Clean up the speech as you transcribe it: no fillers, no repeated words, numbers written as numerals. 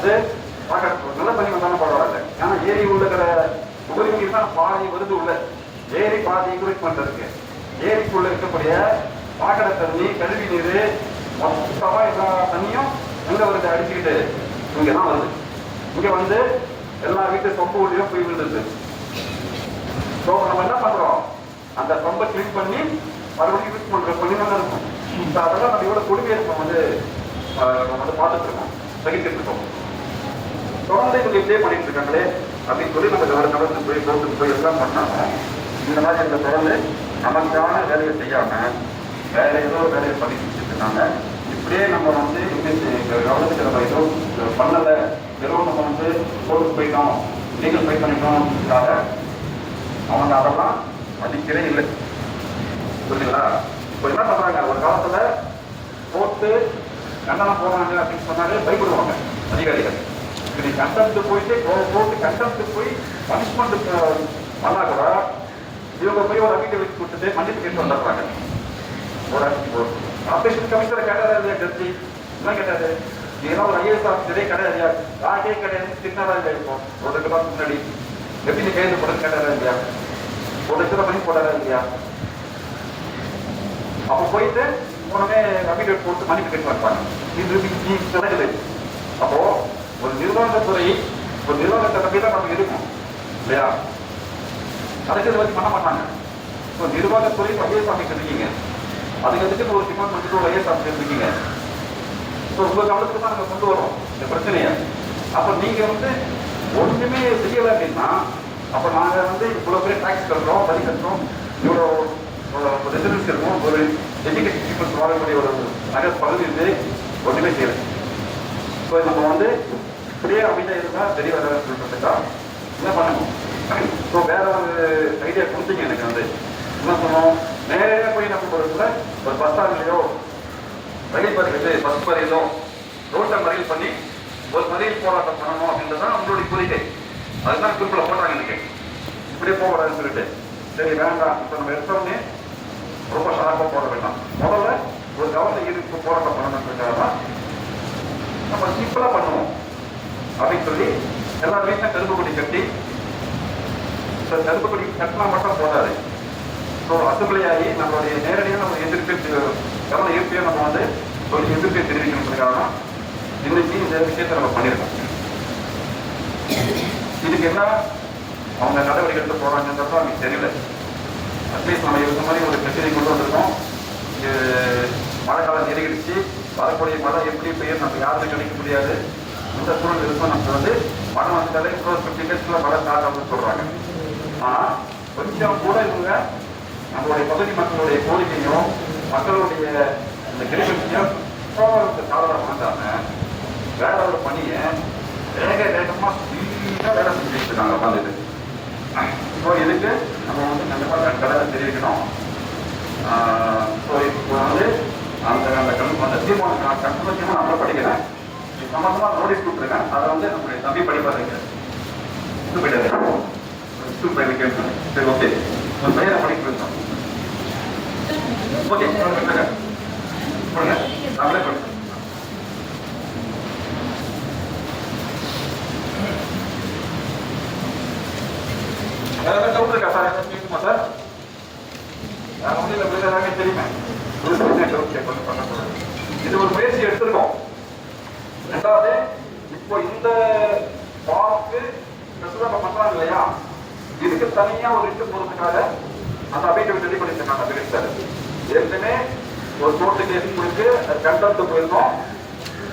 வந்து பார்க்க நல்ல தண்ணி வந்தாலும் பரவாயில்ல. ஏன்னா ஏரி உள்ளக்கிற உபரி நீர் தான் பாதி வருது உள்ள. ஏரி பாதி இன்க்ரீஸ் பண்றதுக்கு ஏரிக்குள்ள இருக்கக்கூடிய பாக்கடை தண்ணி கழுவி நீர் மொத்தமா எல்லா தண்ணியும் எங்க வருது அடிச்சுக்கிட்டு இங்கதான் வருது. இங்க வந்து எல்லா வீட்டு சொம்பு உள்ளியும் போய் விழுந்துருது. ஸோ நம்ம என்ன பண்றோம், அந்த சொம்பை கிளீன் பண்ணி மறுபடியும் யூஸ் பண்ற பண்ணிதான் இருக்கும். அதெல்லாம் நம்ம இவ்வளவு கொடுமையை நம்ம வந்து பார்த்துட்டு இருக்கோம், சகிச்சுட்டு இருக்கோம். தொடர்ந்து இவங்க இப்படியே பண்ணிட்டு இருக்காங்களே அப்படின்னு சொல்லி நம்ம நடந்து போய் கோர்ட்டுக்கு போய் எல்லாம் பண்ணாங்க. இந்த மாதிரி இந்த தொடர்ந்து நமக்கான வேலையை செய்யாம வேற ஏதோ வேலையை பண்ணிட்டு இருக்காங்க. இப்படியே நம்ம வந்து கவனத்துக்கு நம்ம ஏதோ பண்ணலை, ஏதோ நம்ம வந்து கோர்ட்டுக்கு போயிட்டோம், லீகல் ஃபைட் பண்ணிட்டோம்ன்றதுக்காக அவங்க அதெல்லாம் மதிக்கவே இல்லை. புரியுதுங்களா? இப்போ என்ன பண்றாங்க, ஒரு காலத்துல கோர்ட்டு கண்டனம் போறாங்க அப்படின்னு சொன்னாலே பயப்படுவாங்க அதிகாரிகள். இப்படி கண்டனத்து போயிட்டு கோர்ட்டு கண்டனத்துக்கு போய் பனிஷ்மெண்ட் பண்ணா கூட இவங்க போய் ஒரு அபிக்க வச்சு கொடுத்துட்டு மன்னிப்பு கேட்டு வந்துடுறாங்க. ஒரு ஆபரேஷன் கமிஷனர் கேட்டாரு இல்லையா ஜட்ஜி, என்ன கேட்டாரு, இதெல்லாம் ஒரு ஐஏஎஸ் ஆஃபீஸரே கிடையாது, யாருக்கே கிடையாது, சின்னதா இல்லை. இப்போ ஒரு 2 மாதம் முன்னாடி எப்படி கைது போட கேட்டாரா இல்லையா, 1 லட்சம் ரூபாய் போட்டாரா இல்லையா? அப்ப போயிட்டு உடனே அபிடேட் போட்டு மன்னிப்பு கேட்டு வைப்பாங்க. இது கிடையாது. அப்போ ஒரு நிர்வாகத்துறை ஒரு நிர்வாகத்தை நம்பி தான் நமக்கு இருக்கும் இல்லையா? அரசியல் வச்சு பண்ண மாட்டாங்க. இப்போ நிர்வாகத்துறை ஐஏஎஸ் ஆஃபீஸர் இருக்கீங்க, அதுக்கு எதுக்கு ஒரு டிபார்ட்மெண்ட்டுக்கு ஒரு ஐஏஎஸ் ஆஃபீஸர் இருக்கீங்க. ஸோ உங்க கவனத்துக்கு தான் நாங்கள் கொண்டு வரோம் இந்த பிரச்சனையை. அப்போ நீங்க வந்து ஒன்றுமே செய்யலை அப்படின்னா, அப்போ நாங்கள் வந்து இவ்வளோ பேர் டாக்ஸ் கட்டுறோம், வரி கட்டுறோம், இவ்வளோ ரெசிடென்ஸ் இருக்கும், ஒரு எஜுகேஷன் பீப்புள்ஸ் வாழக்கூடிய ஒரு நகர் பகுதி இருந்து ஒன்றுமே செய்யலை. ஸோ நம்ம வந்து இப்படியே அமைதியாக இருந்தால் தெரிய வர சொல்றதுக்கா என்ன பண்ணணும். ஸோ வேற ஒரு ஐடியா கொடுத்தீங்க எனக்கு. வந்து என்ன சொன்னோம், நேராக போய் நம்ம ஒரு பஸ் ஸ்டாண்ட்லையோ ரயில் பறிக்கிறது பஸ் மறியலோ ரோட்டை மறியல் பண்ணி ஒரு மறியல் போராட்டம் பண்ணணும் அப்படின்றதான் அவங்களுடைய கோரிக்கை. அதுதான் குரூப்ல போட்டாங்க எனக்கு, இப்படியே போகக்கூடாதுன்னு சொல்லிட்டு. சரி வேண்டாம், இப்போ நம்ம எடுத்தோடனே ரொம்ப ஷார்ப்பாக போட வேண்டாம், முதல்ல ஒரு கவர்னர் ஈர்ப்பு போராட்டம் பண்ணணுன்றதுக்காக தான் நம்ம சிம்பிளா பண்ணுவோம் அப்படின்னு சொல்லி எல்லா வீட்லையும் கருப்பு கொடி கட்டி, கருப்பு கொடி கட்டினா மட்டும் போதாது. ஸோ அசம்பிளி ஆகி நம்மளுடைய நேரடியாக நம்ம எதிர்ப்பு கவர்னர் ஈர்ப்பையும் நம்ம வந்து சொல்லி எதிர்ப்பை தெரிவிக்கணுன்றதுக்காக தான் இன்னைக்கு இந்த விஷயத்தை நம்ம பண்ணியிருக்கோம். இதுக்கு என்ன அவங்க நடவடிக்கை எடுத்து போறாங்கன்றது அவங்களுக்கு தெரியல. அட்லீஸ்ட் நம்ம இந்த மாதிரி ஒரு பிரச்சனை கொண்டு வந்திருக்கோம். மழை காலம் நெருங்கிடுச்சு, வரக்கூடிய மழை எப்படி பெய்யும் நம்ம யாருமே கிடைக்க முடியாது. இந்த சூழல் இருக்கும். நம்ம வந்து மழை வந்தாலே 50 டேஸ்ல மழை ஸ்டார்ட் ஆகுதுன்னு சொல்றாங்க. ஆனா கொஞ்சம் கூட இவங்க நம்மளுடைய பகுதி மக்களுடைய கோரிக்கையும் மக்களுடைய இந்த கிரிமினல்ஸையும் சாதனை பண்ணாம வேற ஒரு பணியை வேகமா ஸ்பீடா வேலை செஞ்சுட்டு இருக்காங்க உட்காந்துட்டு. ஸோ இதுக்கு நம்ம வந்து கண்டிப்பாக கடை தெரிவிக்கணும். ஸோ இப்போ வந்து அந்த தீர்மானம் கண்டிப்பாக நம்மள படிக்கிறேன். சம்பந்தமாக நோட்டீஸ் கொடுத்துருக்கேன். அதை வந்து நம்மளுடைய தம்பி படிப்பாருங்க. சரி ஓகே, ஒரு பையனை படிக்க போயிருந்தோம். ஓகே சொல்லுங்க, நாங்களே படிச்சோம். வேற டவுட் இருக்கா சார்? எதாவது கேட்குமா சார்? நான் வந்து இல்லை எல்லாமே தெரியுமே. இது ஒரு முயற்சி எடுத்திருக்கோம். ரெண்டாவது, இப்போ இந்த பார்க்கு நம்ம பண்றாங்க இல்லையா, இதுக்கு தனியா ஒரு இட்டு போறதுக்காக அந்த அபைக்கை ரெடி பண்ணிருக்காங்க. ஏற்கனவே ஒரு கோர்ட்டு கேஸ் கொடுத்து கண்டனத்துக்கு போயிருந்தோம்.